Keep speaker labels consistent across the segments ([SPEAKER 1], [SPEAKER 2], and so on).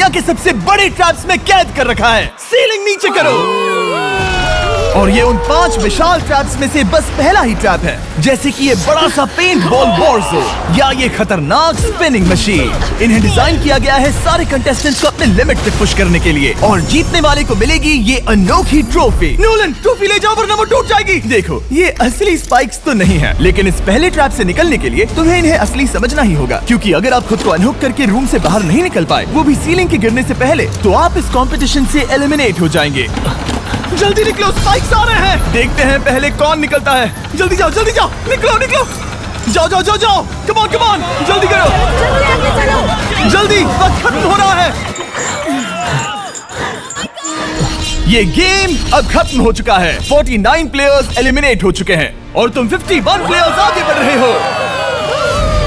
[SPEAKER 1] दुनिया के सबसे बड़े ट्रैप्स में कैद कर रखा है। सीलिंग नीचे करो। और ये उन 5 विशाल ट्रैप्स में से बस पहला ही ट्रैप है, जैसे कि ये बड़ा सा पेंट बॉल वॉरज़ो या ये खतरनाक स्पिनिंग मशीन। इन्हें डिजाइन किया गया है सारे कंटेस्टेंट्स को अपने लिमिट तक पुश करने के लिए, और जीतने वाले को मिलेगी ये अनोखी ट्रॉफी। नोलन, ट्रॉफी ले जाओ वरना वो टूट जाएगी। देखो, ये असली स्पाइक्स तो नहीं है, लेकिन इस पहले ट्रैप से निकलने के लिए तुम्हें इन्हें असली समझना ही होगा, क्योंकि अगर आप खुद को अनहुक करके रूम से बाहर नहीं निकल पाए, वो भी सीलिंग के गिरने से पहले, तो आप इस कॉम्पिटिशन से एलिमिनेट हो जाएंगे। जल्दी निकलो, स्पाइक्स आ रहे हैं। देखते हैं पहले कौन निकलता है। जल्दी जाओ, निकलो। जाओ। कम ऑन, जल्दी करो। जल्दी, वक्त खत्म हो रहा है। ये गेम अब खत्म हो चुका है। 49 प्लेयर्स एलिमिनेट हो चुके हैं और तुम 51 प्लेयर्स आगे बढ़ रहे हो।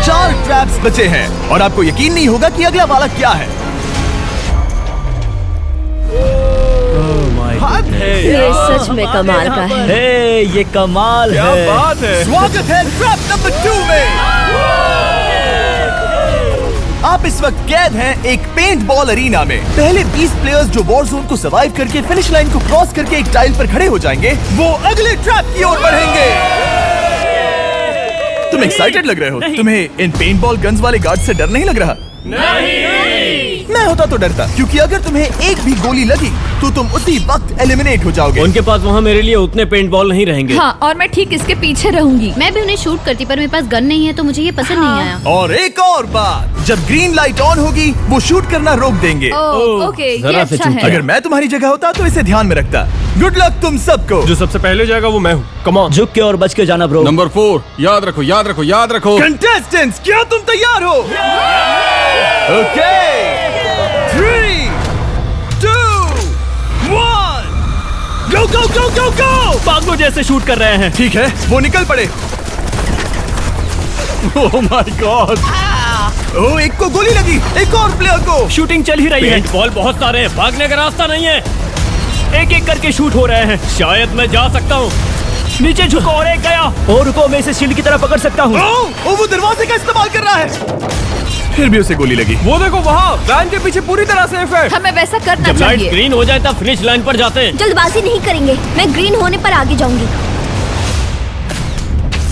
[SPEAKER 1] 4 ट्रैप्स बचे हैं और आपको यकीन नहीं होगा कि अगला वाला क्या है।
[SPEAKER 2] ये सच में कमाल का है।
[SPEAKER 3] हे, ये कमाल है।
[SPEAKER 1] क्या बात है। स्वागत है ट्रैप नंबर 2 में। आप इस वक्त कैद हैं एक पेंट बॉल अरीना में। पहले 20 प्लेयर्स जो वॉर जोन को सर्वाइव करके फिनिश लाइन को क्रॉस करके एक टाइल पर खड़े हो जाएंगे, वो अगले ट्रैप की ओर बढ़ेंगे। तुम एक्साइटेड लग रहे हो। तुम्हें इन पेंट बॉल गन्स वाले गार्ड से डर नहीं लग रहा? नहीं। मैं होता तो डरता, क्योंकि अगर तुम्हें एक भी गोली लगी तो तुम उसी वक्त एलिमिनेट हो जाओगे।
[SPEAKER 3] उनके पास वहाँ मेरे लिए उतने पेंट बॉल नहीं रहेंगे।
[SPEAKER 4] हाँ, और मैं ठीक इसके पीछे रहूंगी।
[SPEAKER 5] मैं भी उन्हें शूट करती, पर मेरे पास गन नहीं है तो मुझे ये पसंद नहीं आया।
[SPEAKER 1] और एक और बात, जब ग्रीन लाइट ऑन होगी वो शूट करना रोक देंगे।
[SPEAKER 4] ओके, ये अच्छा है।
[SPEAKER 1] अगर मैं तुम्हारी जगह होता तो इसे ध्यान में रखता। गुड लक तुम सबको।
[SPEAKER 6] जो सबसे पहले जाएगा वो मैं हूँ। कम ऑन,
[SPEAKER 3] झुक के और बच के जाना ब्रो।
[SPEAKER 6] नंबर 4, याद रखो।
[SPEAKER 1] कंटेस्टेंट्स, क्या तुम तैयार हो? Okay, 3, 2, 1, go!
[SPEAKER 3] पागलों जैसे शूट कर रहे हैं।
[SPEAKER 1] ठीक है, वो निकल पड़े।
[SPEAKER 6] Oh my God.
[SPEAKER 1] ओह, एक को गोली लगी, एक और प्लेयर को।
[SPEAKER 3] शूटिंग चल ही रही है। पेंट बॉल बहुत सारे हैं, भागने का रास्ता नहीं है। एक करके शूट हो रहे हैं। शायद मैं जा सकता हूँ। नीचे झुको और एक गया। और रुको, मैं इसे शील्ड की तरह पकड़ सकता हूँ।
[SPEAKER 1] वो दरवाजे का इस्तेमाल कर रहा है। फिर भी उसे गोली लगी।
[SPEAKER 6] वो देखो वहाँ, वैन के पीछे पूरी तरह सेफ है।
[SPEAKER 4] हमें वैसा करना
[SPEAKER 3] जब लाइट
[SPEAKER 4] चाहिए।
[SPEAKER 3] ग्रीन हो जाए तब फिनिश लाइन पर जाते हैं।
[SPEAKER 2] जल्दबाजी नहीं करेंगे, मैं ग्रीन होने पर आगे जाऊंगी।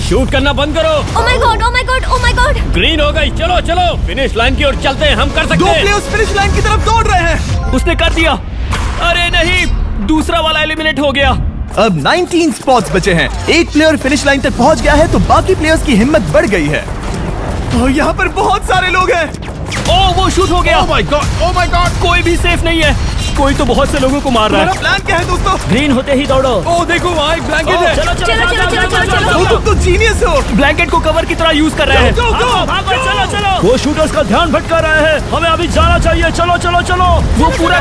[SPEAKER 3] शूट करना बंद करो।
[SPEAKER 2] Oh my God.
[SPEAKER 3] ग्रीन हो गई। चलो फिनिश लाइन की ओर चलते हैं। हम कर सकते
[SPEAKER 1] 2
[SPEAKER 3] हैं।
[SPEAKER 1] प्लेयर्स फिनिश लाइन की तरफ दौड़ रहे हैं।
[SPEAKER 3] उसने कर दिया। अरे नहीं, दूसरा वाला एलिमिनेट हो गया।
[SPEAKER 1] अब 19 स्पॉट्स बचे हैं। एक प्लेयर फिनिश लाइन तक पहुंच गया है तो बाकी प्लेयर्स की हिम्मत बढ़ गई है। और यहाँ पर बहुत सारे लोग हैं।
[SPEAKER 3] ओह, वो शूट हो गया।
[SPEAKER 6] Oh my God.
[SPEAKER 3] कोई भी सेफ नहीं है। कोई तो बहुत से लोगों को मार रहा
[SPEAKER 1] हमारा
[SPEAKER 3] है।
[SPEAKER 1] प्लान क्या है दोस्तों?
[SPEAKER 3] ग्रीन होते ही दौड़ो।
[SPEAKER 6] ओह देखो, वहाँ एक ब्लैंकेट है।
[SPEAKER 1] तुम तो जीनियस हो।
[SPEAKER 3] ब्लैंकेट को कवर की तरह यूज कर रहे हैं। चलो। वो शूटर्स का ध्यान भटका रहे हैं। हमें अभी जाना चाहिए। चलो। वो पूरा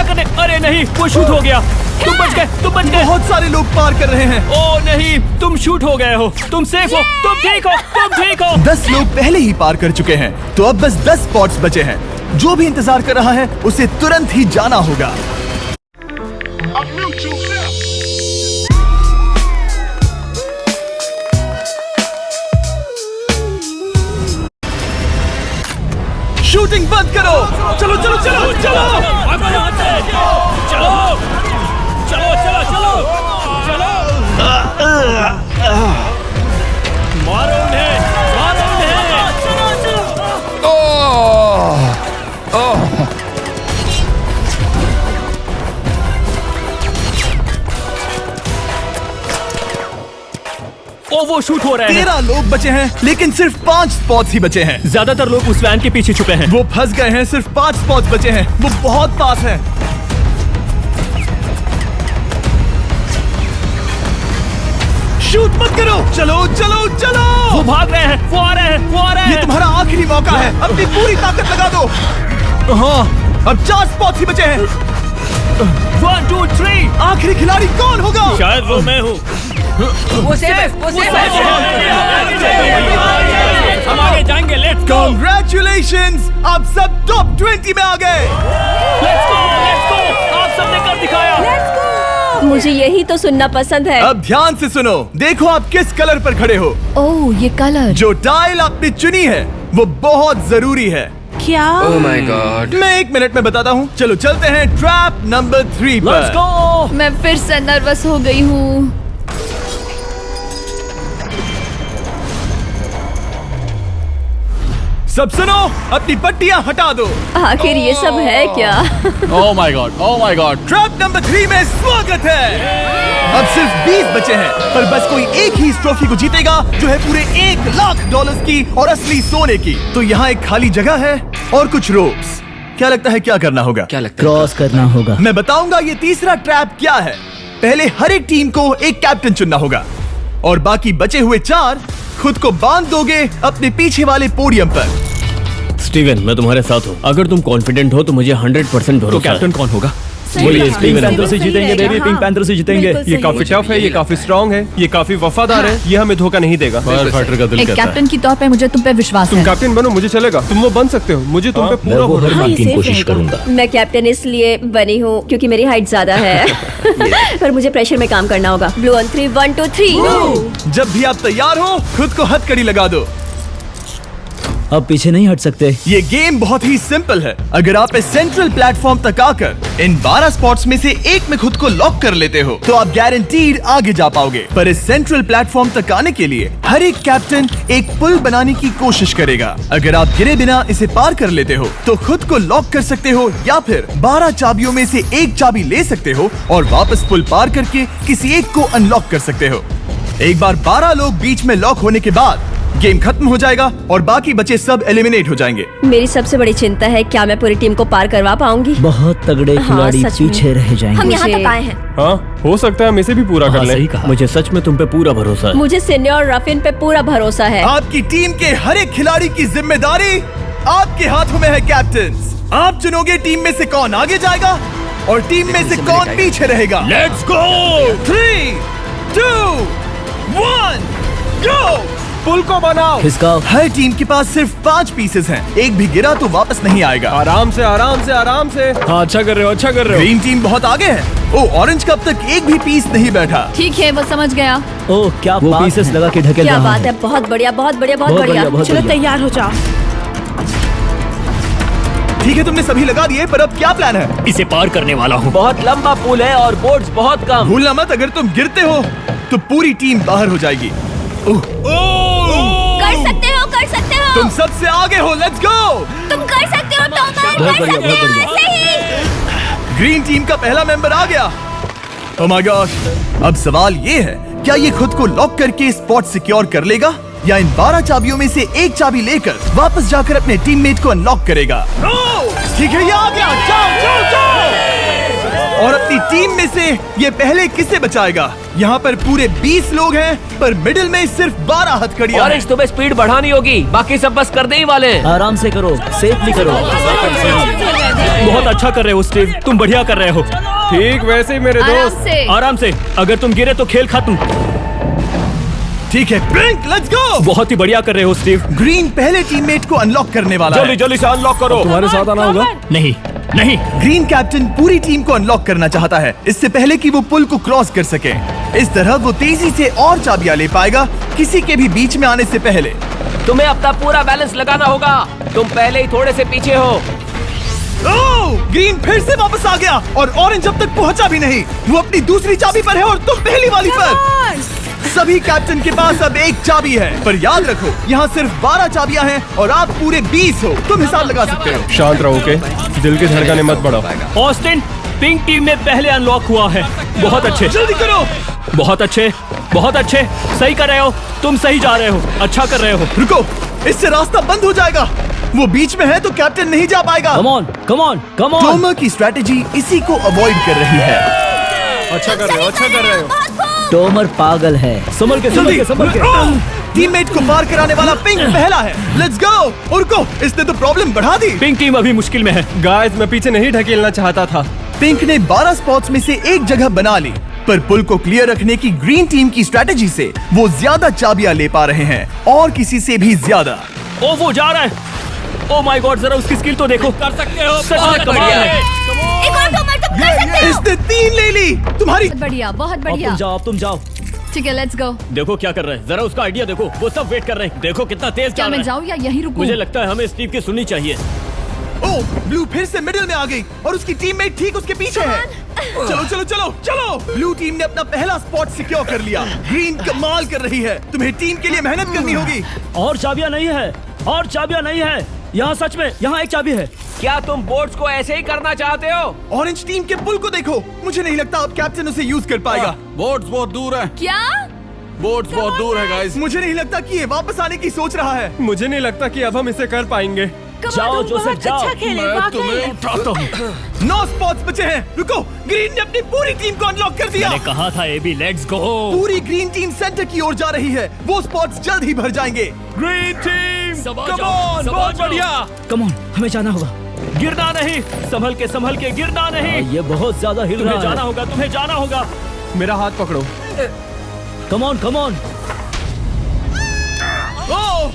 [SPEAKER 3] करने। अरे नहीं, वो शूट हो गया। तुम बच गए।
[SPEAKER 1] बहुत सारे लोग पार कर रहे हैं।
[SPEAKER 3] ओह नहीं, तुम शूट हो गए हो। तुम सेफ हो। तुम ठीक हो।
[SPEAKER 1] 10 लोग पहले ही पार कर चुके हैं, तो अब बस 10 स्पॉट्स बचे हैं। जो भी इंतजार कर रहा है उसे तुरंत ही जाना होगा। शूटिंग बंद करो। चलो।
[SPEAKER 3] मारो उन्हें। वो शूट हो रहे हैं।
[SPEAKER 1] 13 लोग बचे हैं, लेकिन सिर्फ 5 स्पॉट्स ही बचे हैं।
[SPEAKER 3] ज्यादातर लोग उस वैन के पीछे छुपे हैं।
[SPEAKER 1] वो फंस गए हैं। सिर्फ 5 स्पॉट्स बचे हैं। वो बहुत पास है। शूट मत करो। चलो।
[SPEAKER 3] वो भाग रहे हैं। वो आ रहे हैं।
[SPEAKER 1] ये तुम्हारा आखिरी मौका है। अपनी पूरी ताकत लगा दो। हाँ, अब 4 स्पॉट्स ही बचे हैं।
[SPEAKER 3] 1, 2, 3।
[SPEAKER 1] आखिरी खिलाड़ी कौन होगा?
[SPEAKER 3] शायद वो मैं हूँ।
[SPEAKER 4] वो सेफ है।
[SPEAKER 3] हम आगे जाएंगे। Let's go.
[SPEAKER 1] Congratulations! आप सब टॉप 20 में आ गए।
[SPEAKER 3] Let's go. आप सबने कर दिखाया।
[SPEAKER 2] मुझे यही तो सुनना पसंद है।
[SPEAKER 1] अब ध्यान से सुनो। देखो आप किस कलर पर खड़े हो।
[SPEAKER 4] ओह, ये कलर।
[SPEAKER 1] जो टाइल आपने चुनी है वो बहुत जरूरी है,
[SPEAKER 2] क्या?
[SPEAKER 6] Oh my God.
[SPEAKER 1] मैं 1 मिनट में बताता हूँ। चलो चलते हैं ट्रैप नंबर 3
[SPEAKER 3] लेट्स
[SPEAKER 1] पर।
[SPEAKER 3] गो।
[SPEAKER 4] मैं फिर से नर्वस हो गई हूँ।
[SPEAKER 1] सब सुनो, अपनी पट्टियां हटा दो।
[SPEAKER 2] आखिर ये सब है क्या?
[SPEAKER 6] Oh my God. Oh my God.
[SPEAKER 1] Trap number 3 में स्वागत है। अब सिर्फ 20 बचे हैं, पर बस कोई एक ही इस ट्रॉफी को जीतेगा जो है पूरे $1,00,000 की और असली सोने की। तो यहाँ एक खाली जगह है और कुछ रोप्स। क्या लगता है क्या करना होगा?
[SPEAKER 6] क्या लगता है?
[SPEAKER 3] क्रॉस करना होगा।
[SPEAKER 1] मैं बताऊंगा ये तीसरा ट्रैप क्या है। पहले हर एक टीम को एक कैप्टन चुनना होगा और बाकी बचे हुए 4 खुद को बांध दोगे अपने पीछे वाले पोडियम पर।
[SPEAKER 3] स्टीवन, मैं तुम्हारे साथ हूँ। अगर तुम कॉन्फिडेंट हो तो मुझे 100% भरोसा। तो कैप्टन कौन होगा? बोलिए। पिंक पैंथर से जीतेंगे बेबी, पिंक पैंथर से जीतेंगे।
[SPEAKER 6] ये काफी टफ है, ये काफी स्ट्रांग है, ये काफी वफादार है, ये हमें धोखा नहीं देगा।
[SPEAKER 3] फाइटर का दिल
[SPEAKER 4] एक
[SPEAKER 3] कहता है।
[SPEAKER 4] कैप्टन की तौर पे मुझे तुम पे विश्वास
[SPEAKER 6] तुम
[SPEAKER 4] है।
[SPEAKER 6] कैप्टन बनो, मुझे चलेगा। तुम वो बन सकते हो, मुझे तुम पे पूरा भरोसा
[SPEAKER 2] हाँ,
[SPEAKER 6] है।
[SPEAKER 2] ये
[SPEAKER 3] की
[SPEAKER 2] safe
[SPEAKER 3] कोशिश
[SPEAKER 2] रहेगा।
[SPEAKER 3] करूंगा।
[SPEAKER 2] मैं कैप्टन इसलिए बनी हूँ क्योंकि मेरी हाइट ज्यादा है। पर मुझे प्रेशर में काम करना होगा। Blue on 3, 1 2 3।
[SPEAKER 1] जब भी आप तैयार हो खुद को हथकड़ी लगा दो।
[SPEAKER 3] अब पीछे नहीं हट सकते।
[SPEAKER 1] ये गेम बहुत ही सिंपल है। अगर आप इस सेंट्रल प्लेटफॉर्म तक आकर इन 12 स्पॉट्स में से एक में खुद को लॉक कर लेते हो तो आप गारंटीड आगे जा पाओगे। पर इस सेंट्रल प्लेटफॉर्म तक आने के लिए हर एक कैप्टन एक पुल बनाने की कोशिश करेगा। अगर आप गिरे बिना इसे पार कर लेते हो तो खुद को लॉक कर सकते हो या फिर 12 चाबियों में से एक चाबी ले सकते हो और वापस पुल पार करके किसी एक को अनलॉक कर सकते हो। एक बार 12 लोग बीच में लॉक होने के बाद गेम खत्म हो जाएगा और बाकी बचे सब एलिमिनेट हो जाएंगे।
[SPEAKER 2] मेरी सबसे बड़ी चिंता है क्या मैं पूरी टीम को पार करवा पाऊंगी?
[SPEAKER 3] बहुत तगड़े
[SPEAKER 2] हाँ,
[SPEAKER 3] खिलाड़ी
[SPEAKER 2] सच में।
[SPEAKER 3] पीछे रह जाएंगे।
[SPEAKER 2] हम यहाँ
[SPEAKER 4] मुझे-
[SPEAKER 2] तक आए हैं।
[SPEAKER 6] हाँ, हो सकता है हम इसे भी पूरा कर लें।
[SPEAKER 3] सही कहा। मुझे सच में तुम पे पूरा भरोसा है।
[SPEAKER 2] मुझे सीनियर रफिन पे पूरा भरोसा है।
[SPEAKER 1] आपकी टीम के हर एक खिलाड़ी की जिम्मेदारी आपके हाथों में है कैप्टन। आप चुनोगे टीम में से कौन आगे जाएगा और टीम में से कौन पीछे रहेगा। Let's go. 3 2 1 गो।
[SPEAKER 6] पुल को बनाओ।
[SPEAKER 3] खिसकाओ।
[SPEAKER 1] हर टीम के पास सिर्फ 5 पीसेस हैं। एक भी गिरा तो वापस नहीं आएगा।
[SPEAKER 6] आराम से, आराम से, आराम से। हाँ, अच्छा कर रहे हो, अच्छा कर रहे हो।
[SPEAKER 1] ग्रीन टीम बहुत आगे है। ओ, ऑरेंज का अब तक एक भी पीस नहीं बैठा।
[SPEAKER 4] ठीक है, वो समझ गया।
[SPEAKER 3] ओह क्या वो पीसेस लगा के ढकेल
[SPEAKER 2] क्या
[SPEAKER 3] रहा
[SPEAKER 2] बात
[SPEAKER 3] हूं।
[SPEAKER 2] है, बहुत बढ़िया बहुत बढ़िया बहुत
[SPEAKER 3] बहुत
[SPEAKER 2] बढ़िया।
[SPEAKER 3] बढ़िया, बहुत
[SPEAKER 2] चलो
[SPEAKER 3] बढ़िया।
[SPEAKER 2] तैयार हो जाओ।
[SPEAKER 1] ठीक है, तुमने सभी लगा दिए, पर अब क्या प्लान है?
[SPEAKER 3] इसे पार करने वाला हूँ। बहुत लंबा पुल है और बोर्ड्स बहुत कम।
[SPEAKER 1] भूलना मत, अगर तुम गिरते हो तो पूरी टीम बाहर हो जाएगी।
[SPEAKER 2] कर सकते हो।
[SPEAKER 1] तुम सबसे आगे हो। Let's go.
[SPEAKER 2] तुम कर सकते हो टॉमर,
[SPEAKER 3] बहुत
[SPEAKER 2] कर
[SPEAKER 3] बढ़िया,
[SPEAKER 2] सकते
[SPEAKER 3] बहुत
[SPEAKER 2] हो।
[SPEAKER 3] बढ़िया।
[SPEAKER 2] ऐसे ही।
[SPEAKER 1] ग्रीन टीम का पहला मेंबर आ गया। Oh my God. अब सवाल ये है, क्या ये खुद को लॉक करके स्पॉट सिक्योर कर लेगा या इन 12 चाबियों में से एक चाबी लेकर वापस जाकर अपने टीममेट को अनलॉक करेगा? ठीक है, ये आ गया। जाओ जाओ जाओ। और अपनी टीम में से ये पहले किसे बचाएगा? यहाँ पर पूरे 20 लोग हैं, पर मिडिल में सिर्फ 12 हथकड़ियां हैं।
[SPEAKER 7] तुम्हें स्पीड बढ़ानी होगी, बाकी सब बस करने ही वाले हैं।
[SPEAKER 3] आराम से करो, सेफली करो।
[SPEAKER 8] बहुत अच्छा कर रहे हो स्टीव, तुम बढ़िया कर रहे हो।
[SPEAKER 6] ठीक वैसे ही मेरे
[SPEAKER 4] आराम
[SPEAKER 6] दोस्त।
[SPEAKER 4] से।
[SPEAKER 8] आराम से, अगर तुम गिरे तो खेल खत्म।
[SPEAKER 1] ठीक है, ब्लिंक, लेट्स गो।
[SPEAKER 8] बहुत ही बढ़िया कर रहे हो स्टीव।
[SPEAKER 1] ग्रीन पहले टीममेट को अनलॉक करने वाला है।
[SPEAKER 8] जल्दी से अनलॉक करो।
[SPEAKER 6] तुम्हारे साथ आना होगा।
[SPEAKER 8] नहीं नहीं,
[SPEAKER 1] ग्रीन कैप्टन पूरी टीम को अनलॉक करना चाहता है इससे पहले कि वो पुल को क्रॉस कर सके। इस तरह वो तेजी से और चाबियां ले पाएगा किसी के भी बीच में आने से पहले।
[SPEAKER 7] तुम्हें अपना पूरा बैलेंस लगाना होगा, तुम पहले ही थोड़े से पीछे हो।
[SPEAKER 1] ओह, ग्रीन फिर से वापस आ गया और ऑरेंज अब तक पहुंचा भी नहीं। वो अपनी दूसरी चाबी पर है और तुम पहली वाली पर। सभी कैप्टन के पास अब एक चाबी है, पर याद रखो यहाँ सिर्फ 12 चाबियां हैं और आप पूरे 20 हो। तुम हिसाब लगा सकते हो।
[SPEAKER 6] शांत रहो, ओके? दिल की धड़कनें मत बढ़ाओ।
[SPEAKER 8] ऑस्टिन पिंक टीम में पहले अनलॉक हुआ है। बहुत अच्छे,
[SPEAKER 1] जल्दी करो।
[SPEAKER 8] बहुत अच्छे, बहुत अच्छे। सही कर रहे हो, तुम सही जा रहे हो, अच्छा कर रहे हो।
[SPEAKER 1] रुको, इससे रास्ता बंद हो जाएगा। वो बीच में है तो कैप्टन नहीं जा पाएगा।
[SPEAKER 3] Come on, come on, come on.
[SPEAKER 1] Tomar की स्ट्रेटेजी इसी को अवॉइड कर रही है।
[SPEAKER 6] अच्छा कर रहे हो, अच्छा कर रहे हो।
[SPEAKER 3] टोमर पागल है। संभल के, संभल के, संभल के।
[SPEAKER 1] टीममेट को पार कराने वाला पिंक पहला है। Let's go. रुको, इसने तो प्रॉब्लम बढ़ा दी।
[SPEAKER 8] पिंक टीम अभी मुश्किल में है।
[SPEAKER 6] गाइस, मैं पीछे नहीं ढकेलना चाहता था।
[SPEAKER 1] पिंक ने 12 स्पॉट्स में से एक जगह बना ली, पर पुल को क्लियर रखने की ग्रीन टीम की स्ट्रेटेजी से वो ज्यादा चाबियां ले पा रहे हैं और किसी से भी ज्यादा।
[SPEAKER 8] ओ वो जा रहा है। ओ माय गॉड, जरा उसकी स्किल तो देखो। कर सकते हो, सच में कमाल है।
[SPEAKER 2] एक और टॉमर, तुम कर सकते हो।
[SPEAKER 1] इसने 3 ले ली। तुम्हारी
[SPEAKER 4] बहुत बढ़िया, बहुत
[SPEAKER 3] अब
[SPEAKER 4] बढ़िया।
[SPEAKER 3] तुम जाओ, अब तुम जाओ।
[SPEAKER 4] ठीक है, लेट्स गो।
[SPEAKER 8] देखो क्या कर रहे हैं, जरा उसका आइडिया देखो। वो सब वेट कर रहे हैं, देखो कितना तेज
[SPEAKER 4] क्या
[SPEAKER 8] जा रहा
[SPEAKER 4] मैं
[SPEAKER 8] है।
[SPEAKER 4] जाऊँ या यहीं रुकूं?
[SPEAKER 8] मुझे लगता है हमें स्टीव की सुननी चाहिए।
[SPEAKER 1] ब्लू फिर से मिडिल में आ गई और उसकी टीममेट ठीक उसके पीछे है। चलो चलो चलो चलो। ब्लू टीम ने अपना पहला स्पॉट सिक्योर कर लिया। ग्रीन कमाल कर रही है। तुम्हें टीम के लिए मेहनत करनी होगी।
[SPEAKER 3] और चाबियां नहीं है, और चाबियां नहीं है। यहाँ सच में यहाँ एक चाबी है।
[SPEAKER 7] क्या तुम बोट्स को ऐसे ही करना चाहते हो?
[SPEAKER 1] ऑरेंज टीम के पुल को देखो। मुझे नहीं लगता अब कैप्टन उसे यूज कर पाएगा।
[SPEAKER 9] बोट्स बहुत दूर है।
[SPEAKER 4] क्या?
[SPEAKER 9] बोट्स बहुत दूर है गाइस।
[SPEAKER 1] मुझे नहीं लगता कि ये वापस आने की सोच रहा है।
[SPEAKER 6] मुझे नहीं लगता कि अब हम इसे कर पाएंगे।
[SPEAKER 3] जाओ जोसेफ जाओ।
[SPEAKER 9] मैं तुम्हें उठाता हूँ।
[SPEAKER 1] 9 स्पॉट्स बचे हैं। रुको, ग्रीन ने अपनी पूरी टीम को अनलॉक कर दिया।
[SPEAKER 3] मैंने कहा था एबी, लेट्स गो।
[SPEAKER 1] पूरी ग्रीन टीम सेंटर की ओर जा रही है। वो स्पॉट्स जल्द ही भर जाएंगे।
[SPEAKER 6] ग्रीन टीम,
[SPEAKER 3] सबा
[SPEAKER 6] कम
[SPEAKER 3] जाओ,
[SPEAKER 6] ऑन,
[SPEAKER 3] सबा
[SPEAKER 6] बहुत
[SPEAKER 3] जाओ।
[SPEAKER 6] बढ़िया।
[SPEAKER 3] कम ऑन, हमें जाना होगा। गिरना नहीं, संभल के गिरना नहीं। ये बहुत ज्यादा हिल रहा है। जाना होगा, तुम्हें जाना होगा।
[SPEAKER 6] मेरा हाथ पकड़ो।
[SPEAKER 3] कम ऑन कम ऑन।
[SPEAKER 1] ओह,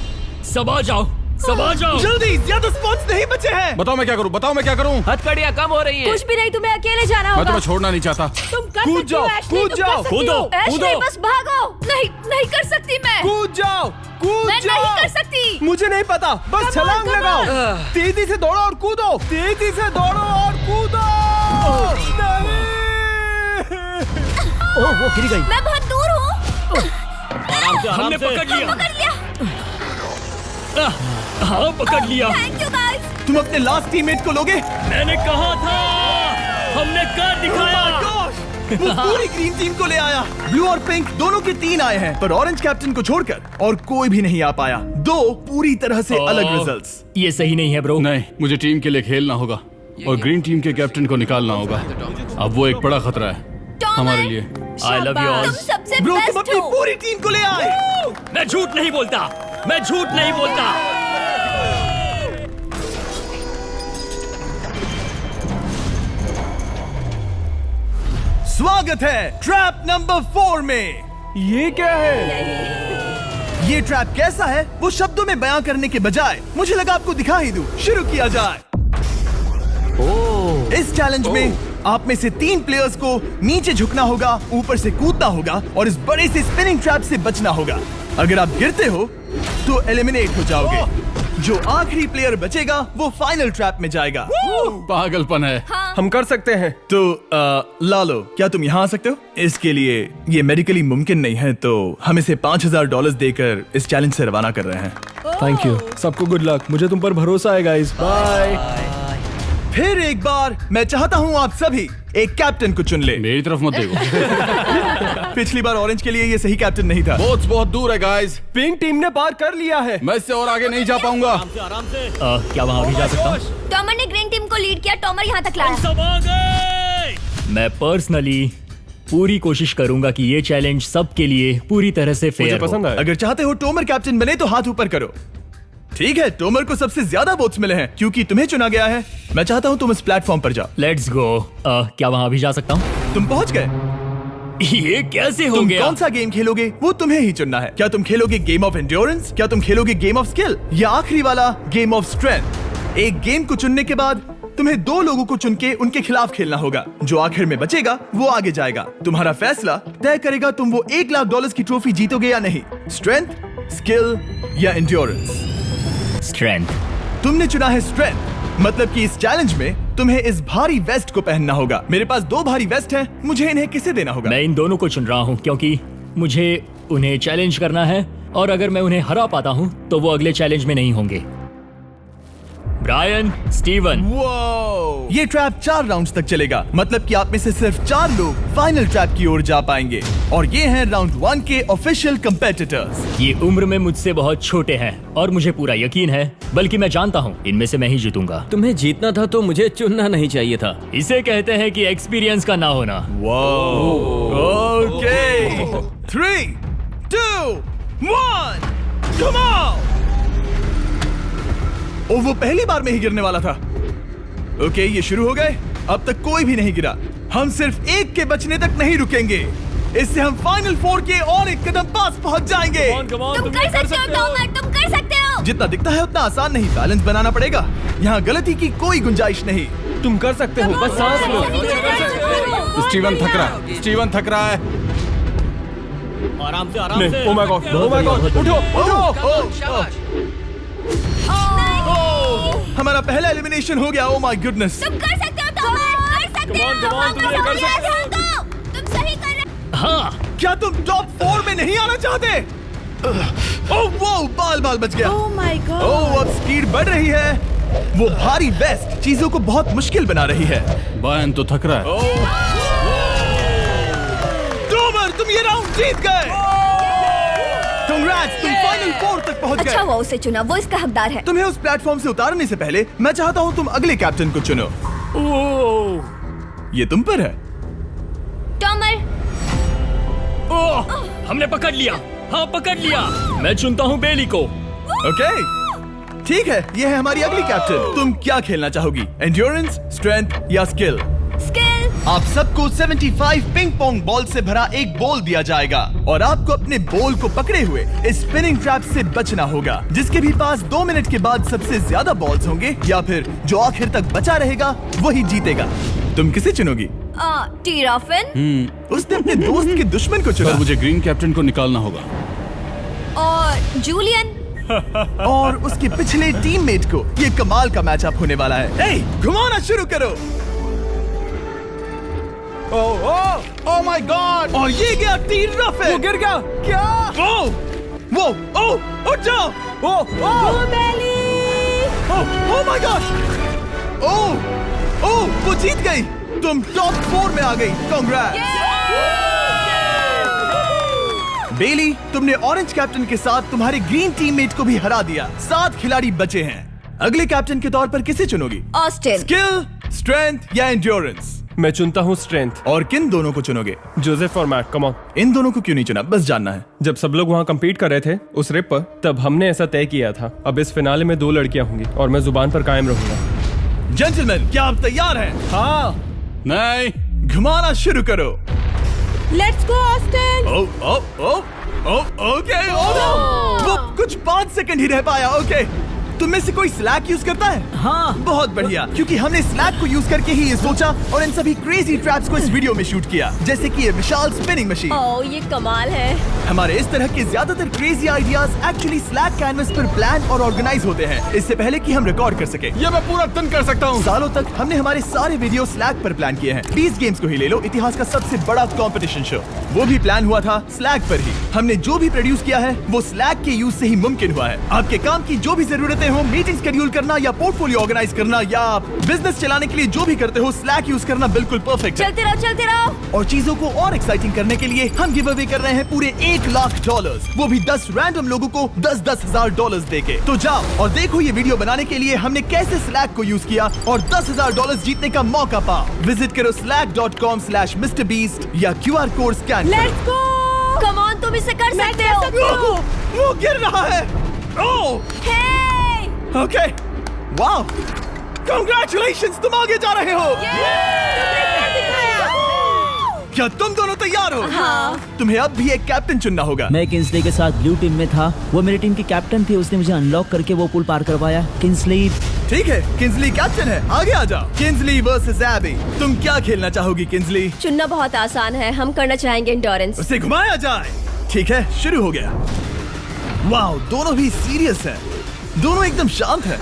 [SPEAKER 3] सबा जाओ, सबा जाओ।
[SPEAKER 1] जल्दी, ज्यादा स्पॉट्स नहीं बचे हैं।
[SPEAKER 9] बताओ मैं क्या करूँ, बताओ मैं क्या करूँ।
[SPEAKER 7] हथकड़ियाँ कम हो रही हैं।
[SPEAKER 2] कुछ भी नहीं, तुम्हें अकेले जाना
[SPEAKER 9] मैं
[SPEAKER 2] होगा।
[SPEAKER 9] तुम्हें छोड़ना नहीं चाहता।
[SPEAKER 2] तुम कर
[SPEAKER 6] कूद
[SPEAKER 2] सकती हो,
[SPEAKER 6] जाओ,
[SPEAKER 2] एशली,
[SPEAKER 6] कूद
[SPEAKER 2] तुम
[SPEAKER 6] जाओ,
[SPEAKER 2] कर सकती
[SPEAKER 3] कूदो,
[SPEAKER 2] हो। एशली,
[SPEAKER 3] कूदो।
[SPEAKER 2] बस भागो। नहीं, नहीं कर सकती मैं।
[SPEAKER 6] कूद जाओ, कूद
[SPEAKER 2] मैं
[SPEAKER 6] जाओ।
[SPEAKER 2] नहीं कर सकती।
[SPEAKER 6] मुझे नहीं पता, बस
[SPEAKER 2] Come on,
[SPEAKER 6] छलांग
[SPEAKER 2] come
[SPEAKER 6] लगाओ।
[SPEAKER 2] on।
[SPEAKER 6] तेजी से दौड़ो और कूदो, तेजी से दौड़ो और कूदो। नहीं।
[SPEAKER 3] ओह, वो गिर गई।
[SPEAKER 2] मैं बहुत दूर हूँ।
[SPEAKER 3] हमने पकड़ लिया।
[SPEAKER 2] पकड़ लिया।
[SPEAKER 3] हाँ, पकड़ लिया।
[SPEAKER 2] Thank you guys.
[SPEAKER 1] तुम अपने लास्ट टीममेट को लोगे?
[SPEAKER 3] मैंने कहा था, हमने कर दिखाया।
[SPEAKER 1] Gosh! वो पूरी ग्रीन टीम को ले आया। ब्लू और पिंक दोनों के 3 आए हैं, पर ऑरेंज कैप्टन को छोड़कर और कोई भी नहीं आ पाया। 2 पूरी तरह से अलग रिजल्ट्स।
[SPEAKER 3] ये सही नहीं है ब्रो।
[SPEAKER 9] नहीं, मुझे टीम के लिए खेलना होगा और ग्रीन टीम के कैप्टन को निकालना होगा। अब वो एक बड़ा खतरा है हमारे लिए।
[SPEAKER 3] I love you all.
[SPEAKER 2] तुम सबसे
[SPEAKER 1] ब्रो, तुम
[SPEAKER 2] बेस्ट
[SPEAKER 1] अपनी
[SPEAKER 2] हो।
[SPEAKER 1] पूरी टीम को ले आए।
[SPEAKER 3] मैं झूठ नहीं बोलता, मैं झूठ नहीं बोलता।
[SPEAKER 1] स्वागत है ट्रैप नंबर 4 में।
[SPEAKER 6] ये क्या है?
[SPEAKER 1] ये ट्रैप कैसा है वो शब्दों में बयां करने के बजाय मुझे लगा आपको दिखा ही दूं। शुरू किया जाए। इस चैलेंज में आप में से 3 प्लेयर्स को नीचे झुकना होगा, ऊपर से कूदना होगा और इस बड़े से स्पिनिंग ट्रैप से बचना होगा। अगर आप गिरते हो तो एलिमिनेट हो जाओगे। जो आखिरी प्लेयर बचेगा वो फाइनल ट्रैप में जाएगा।
[SPEAKER 9] पागलपन है।
[SPEAKER 6] हम कर सकते हैं।
[SPEAKER 1] तो लालो, क्या तुम यहाँ आ सकते हो? इसके लिए ये मेडिकली मुमकिन नहीं है, तो हम इसे $5000 देकर इस चैलेंज से रवाना कर रहे हैं।
[SPEAKER 6] Thank you. सबको गुड लक। मुझे तुम पर भरोसा है गाइस। बाय।
[SPEAKER 1] फिर एक बार मैं चाहता हूँ आप सभी एक कैप्टन को चुन ले।
[SPEAKER 9] मेरी तरफ मत देखो।
[SPEAKER 1] पिछली बार ऑरेंज के लिए ये सही कैप्टन नहीं था।
[SPEAKER 9] बोट्स बहुत दूर है गाइस।
[SPEAKER 6] पिंक टीम ने पार कर लिया है।
[SPEAKER 9] मैं इससे और आगे नहीं जा पाऊंगा।
[SPEAKER 3] आराम से। क्या वहाँ भी जा सकता हूँ?
[SPEAKER 2] टॉमर ने ग्रीन टीम को लीड किया, टॉमर यहाँ तक लाया।
[SPEAKER 3] सब आ गए। मैं पर्सनली पूरी कोशिश करूंगा कि ये चैलेंज सबके लिए पूरी तरह से
[SPEAKER 6] मुझे
[SPEAKER 3] फेयर
[SPEAKER 6] पसंद
[SPEAKER 3] हो।
[SPEAKER 6] आया।
[SPEAKER 1] अगर चाहते हो टोमर कैप्टन बने तो हाथ ऊपर करो। ठीक है, टोमर को सबसे ज्यादा वोट्स मिले हैं क्योंकि तुम्हें चुना गया है। मैं चाहता हूँ तुम इस प्लेटफॉर्म पर जाओ।
[SPEAKER 3] Let's go. क्या वहाँ भी जा सकता हूँ?
[SPEAKER 1] तुम पहुंच गए।
[SPEAKER 3] ये कैसे हो
[SPEAKER 1] तुम
[SPEAKER 3] गया?
[SPEAKER 1] कौन सा गेम खेलोगे वो तुम्हें ही चुनना है। क्या तुम खेलोगे गेम ऑफ एंड्योरेंस, क्या तुम खेलोगे गेम ऑफ स्किल, या आखिरी वाला गेम ऑफ स्ट्रेंथ? एक गेम को चुनने के बाद तुम्हें 2 लोगों को चुन के उनके खिलाफ खेलना होगा। जो आखिर में बचेगा वो आगे जाएगा। तुम्हारा फैसला तय करेगा तुम वो $1,00,000 की ट्रॉफी जीतोगे या नहीं। स्ट्रेंथ, स्किल या एंड्योरेंस?
[SPEAKER 3] स्ट्रेंथ।
[SPEAKER 1] तुमने चुना है स्ट्रेंथ, मतलब कि इस चैलेंज में तुम्हें इस भारी वेस्ट को पहनना होगा। मेरे पास 2 भारी वेस्ट हैं, मुझे इन्हें किसे देना होगा?
[SPEAKER 3] मैं इन दोनों को चुन रहा हूँ क्योंकि मुझे उन्हें चैलेंज करना है और अगर मैं उन्हें हरा पाता हूँ तो वो अगले चैलेंज में नहीं होंगे। Brian, Steven.
[SPEAKER 1] वो ये ट्रैप 4 राउंड्स तक चलेगा, मतलब कि आप में से सिर्फ 4 लोग फाइनल ट्रैप की ओर जा पाएंगे और ये हैं राउंड 1 के ऑफिशियल कंपेटिटर्स।
[SPEAKER 3] ये उम्र में मुझसे बहुत छोटे हैं और मुझे पूरा यकीन है, बल्कि मैं जानता हूँ इनमें से मैं ही जीतूंगा।
[SPEAKER 8] तुम्हें जीतना था तो मुझे चुनना नहीं चाहिए था।
[SPEAKER 3] इसे कहते हैं कि एक्सपीरियंस का ना होना।
[SPEAKER 1] Okay, 3, 2, 1, come on. ओ, वो पहली बार में ही गिरने वाला था। ओके, ये शुरू हो गए। अब तक कोई भी नहीं गिरा। हम सिर्फ एक के बचने तक नहीं रुकेंगे। इससे हम फाइनल 4 के और एक कदम पास पहुंच जाएंगे।
[SPEAKER 2] तुम कर सकते हो टॉमर, तुम कर सकते हो।
[SPEAKER 1] जितना दिखता है उतना आसान नहीं, बैलेंस बनाना पड़ेगा। यहाँ गलती की कोई गुंजाइश नहीं।
[SPEAKER 6] तुम कर सकते हो, बस सांस लो।
[SPEAKER 9] स्टीवन थक रहा है। स्टीवन थक रहा है।
[SPEAKER 3] आराम से, आराम से।
[SPEAKER 6] Oh my God, oh my God, उठो, उठो।
[SPEAKER 7] शाबाश।
[SPEAKER 1] हमारा पहला एलिमिनेशन हो गया। Oh my goodness.
[SPEAKER 5] तुम कर सकते हो टॉमर, कर सकते हो।
[SPEAKER 3] Come on, तुम ये कर सकते हो।
[SPEAKER 5] ध्यान दो, तुम सही कर रहे
[SPEAKER 3] हाँ
[SPEAKER 1] क्या तुम टॉप 4 में नहीं आना चाहते? ओह वो बाल बाल बच गया।
[SPEAKER 2] Oh my God.
[SPEAKER 1] ओह अब स्पीड बढ़ रही है। वो भारी वेस्ट चीजों को बहुत मुश्किल बना रही है।
[SPEAKER 9] बायन तो थक रहा है।
[SPEAKER 1] टॉमर तुम ये राउंड जीत गए। Congrats, तुम फाइनल 4 तक पहुंच
[SPEAKER 2] अच्छा
[SPEAKER 1] गए।
[SPEAKER 2] हुआ उसे चुना, वो इसका हकदार है।
[SPEAKER 1] तुम्हें उस प्लेटफॉर्म से उतारने से पहले मैं चाहता हूँ तुम अगले कैप्टन को चुनो।
[SPEAKER 3] ओह
[SPEAKER 1] ये तुम पर है।
[SPEAKER 5] टॉमर।
[SPEAKER 3] ओह हमने पकड़ लिया। हाँ पकड़ लिया। मैं चुनता हूँ बेली को।
[SPEAKER 1] ओके ठीक है, ये है हमारी अगली कैप्टन। तुम क्या खेलना चाहोगी, एंड्योरेंस, स्ट्रेंथ या स्किल?
[SPEAKER 5] स्किल।
[SPEAKER 1] आप सबको 75 पिंग पोंग बॉल से भरा एक बॉल दिया जाएगा और आपको अपने बॉल को पकड़े हुए इस स्पिनिंग ट्रैप से बचना होगा। जिसके भी पास 2 मिनट के बाद सबसे ज्यादा बॉल्स होंगे या फिर जो आखिर तक बचा रहेगा वही जीतेगा। तुम किसे चुनोगी?
[SPEAKER 2] टीराफिन
[SPEAKER 1] उसने अपने दोस्त के दुश्मन को चुना
[SPEAKER 9] पर मुझे ग्रीन कैप्टन को निकालना होगा।
[SPEAKER 5] और जूलियन।
[SPEAKER 1] और उसके पिछले टीममेट को। ये कमाल का मैचअप होने वाला है। ए, घुमाना शुरू करो।
[SPEAKER 6] Oh my God.
[SPEAKER 1] और ये गया टीराफिन।
[SPEAKER 6] वो गिर गया क्या?
[SPEAKER 1] वो उठ जाओ। Oh my God. ओह वो जीत गई। तुम टॉप 4 में आ गई। कांग्रेट्स। बेली तुमने ऑरेंज कैप्टन के साथ तुम्हारे ग्रीन टीममेट को भी हरा दिया। 7 खिलाड़ी बचे हैं। अगले कैप्टन के तौर पर किसे चुनोगी?
[SPEAKER 2] ऑस्टिन।
[SPEAKER 1] स्किल, स्ट्रेंथ या एंड्योरेंस?
[SPEAKER 8] मैं चुनता हूँ स्ट्रेंथ।
[SPEAKER 1] और किन दोनों को चुनोगे?
[SPEAKER 8] जोसेफ और मैट, कम ऑन।
[SPEAKER 1] इन दोनों को क्यों नहीं चुना, बस जानना है।
[SPEAKER 8] जब सब लोग वहाँ कम्पीट कर रहे थे उस रिप पर, तब हमने ऐसा तय किया था। अब इस फिनाले में 2 लड़कियां होंगी और मैं जुबान पर कायम रहूंगा।
[SPEAKER 1] जेंटलमैन क्या आप तैयार हैं?
[SPEAKER 6] हाँ
[SPEAKER 9] नहीं,
[SPEAKER 1] घुमाना शुरू करो।
[SPEAKER 2] Let's go Austin.
[SPEAKER 1] ओके वो कुछ 5 सेकंड ही रह पाया। ओके तुम में से कोई स्लैक यूज करता है?
[SPEAKER 3] हाँ
[SPEAKER 1] बहुत बढ़िया, क्योंकि हमने स्लैक को यूज करके ही ये सोचा और इन सभी क्रेजी ट्रैप्स को इस वीडियो में शूट किया, जैसे कि ये विशाल स्पिनिंग मशीन।
[SPEAKER 2] ओह ये कमाल है।
[SPEAKER 1] हमारे इस तरह के ज्यादातर crazy ideas actually slack canvas पर प्लान और ऑर्गेनाइज होते हैं इससे पहले कि हम रिकॉर्ड कर सके।
[SPEAKER 6] ये मैं पूरा दिन कर सकता हूँ।
[SPEAKER 1] सालों तक हमने हमारे सारे वीडियो स्लैक पर प्लान किए हैं। 20 गेम्स को ही ले लो, इतिहास का सबसे बड़ा कंपटीशन शो, वो भी प्लान हुआ था स्लैक पर ही। हमने जो भी प्रोड्यूस किया है वो स्लैक के यूज से ही मुमकिन हुआ है। आपके काम की जो भी जरूरतें हो, मीटिंग शेड्यूल करना या पोर्टफोलियो ऑर्गेनाइज करना या बिजनेस चलाने के लिए जो भी करते हो, स्लैक यूज करना बिल्कुल परफेक्ट है।
[SPEAKER 2] चलते रहो।
[SPEAKER 1] और चीजों को और एक्साइटिंग करने के लिए हम गिव अवे कर रहे हैं पूरे $1,00,000, वो भी 10 रैंडम लोगों को $10,000 देके। तो जाओ और देखो ये वीडियो बनाने के लिए हमने कैसे स्लैक को यूज किया और $10,000 जीतने का मौका पाओ। विजिट करो slack.com/MrBeast या QR कोड स्कैन करो।
[SPEAKER 2] Let's go. कम ऑन, तुम इसे कर सकते हो।
[SPEAKER 1] वो गिर रहा है। ओह ओके वाओ, कांग्रेचुलेशंस, तुम आगे जा रहे हो। क्या तुम दोनों तैयार हो?
[SPEAKER 2] हाँ।
[SPEAKER 1] तुम्हें अब भी एक कैप्टन चुनना होगा।
[SPEAKER 10] मैं किंग्सली के साथ ब्लू टीम में था। वो मेरी टीम की कैप्टन थी, उसने मुझे अनलॉक करके वो पुल पार करवाया। किंग्सली
[SPEAKER 1] ठीक है, किंग्सली कैप्टन है, आगे आ जाओ। किंग्सली वर्सेस एबी, तुम क्या खेलना चाहोगी किंग्सली?
[SPEAKER 2] चुनना बहुत आसान है, हम करना चाहेंगे एंड्योरेंस।
[SPEAKER 1] उसे घुमाया जाए। ठीक है, शुरू हो गया। वाओ, दोनों भी सीरियस हैं, दोनों एकदम शांत हैं।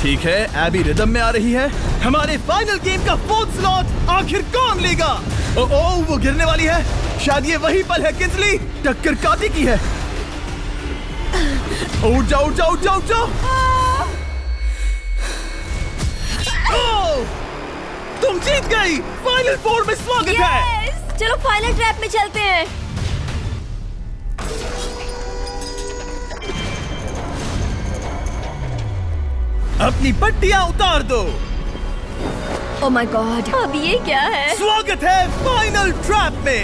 [SPEAKER 1] ठीक है, एबी रिदम में आ रही है। हमारे फाइनल गेम का 4th स्लॉट आखिर कौन लेगा? ओह वो गिरने वाली है। शायद ये वही पल है किंग्सली, टक्कर काटी की है। उठ जाओ उठ जाओ उठ जाओ उठ जाओ। ओह, तुम जीत गई। फाइनल 4 में स्वागत है।
[SPEAKER 2] चलो फाइनल ट्रैप में चलते हैं।
[SPEAKER 1] अपनी पट्टियां उतार दो।
[SPEAKER 2] ओह माय गॉड, अब ये क्या है?
[SPEAKER 1] स्वागत है फाइनल ट्रैप में।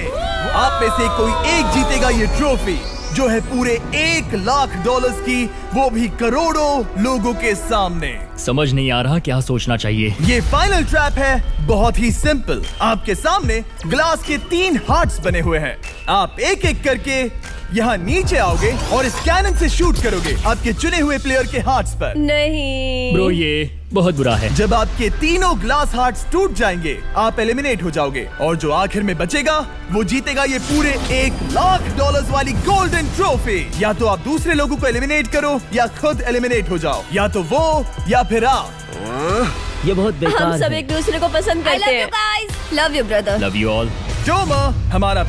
[SPEAKER 1] आप में से कोई एक जीतेगा ये ट्रॉफी, जो है पूरे $1,00,000 की, वो भी करोड़ों लोगों के सामने।
[SPEAKER 3] समझ नहीं आ रहा क्या सोचना चाहिए।
[SPEAKER 1] ये फाइनल ट्रैप है, बहुत ही सिंपल। आपके सामने ग्लास के 3 हार्ट्स बने हुए हैं। आप एक एक करके यहाँ नीचे आओगे और इस कैनन से शूट करोगे आपके चुने हुए प्लेयर के हार्ट्स पर।
[SPEAKER 2] नहीं
[SPEAKER 3] ब्रो, ये बहुत बुरा है।
[SPEAKER 1] जब आपके तीनों ग्लास हार्ट्स टूट जाएंगे, आप एलिमिनेट हो जाओगे और जो आखिर में बचेगा वो जीतेगा ये पूरे $1,00,000 वाली गोल्डन ट्रॉफी। या तो आप दूसरे लोगों को एलिमिनेट करो या खुद एलिमिनेट हो जाओ, या तो वो या फिर आ।
[SPEAKER 10] ये बहुत बेकार
[SPEAKER 2] हम सब
[SPEAKER 10] है।
[SPEAKER 2] एक दूसरे को पसंद
[SPEAKER 5] I
[SPEAKER 2] करते
[SPEAKER 5] love you
[SPEAKER 2] हैं।
[SPEAKER 5] guys.
[SPEAKER 2] Love you brother.
[SPEAKER 3] Love you all.
[SPEAKER 1] टॉमर हमारा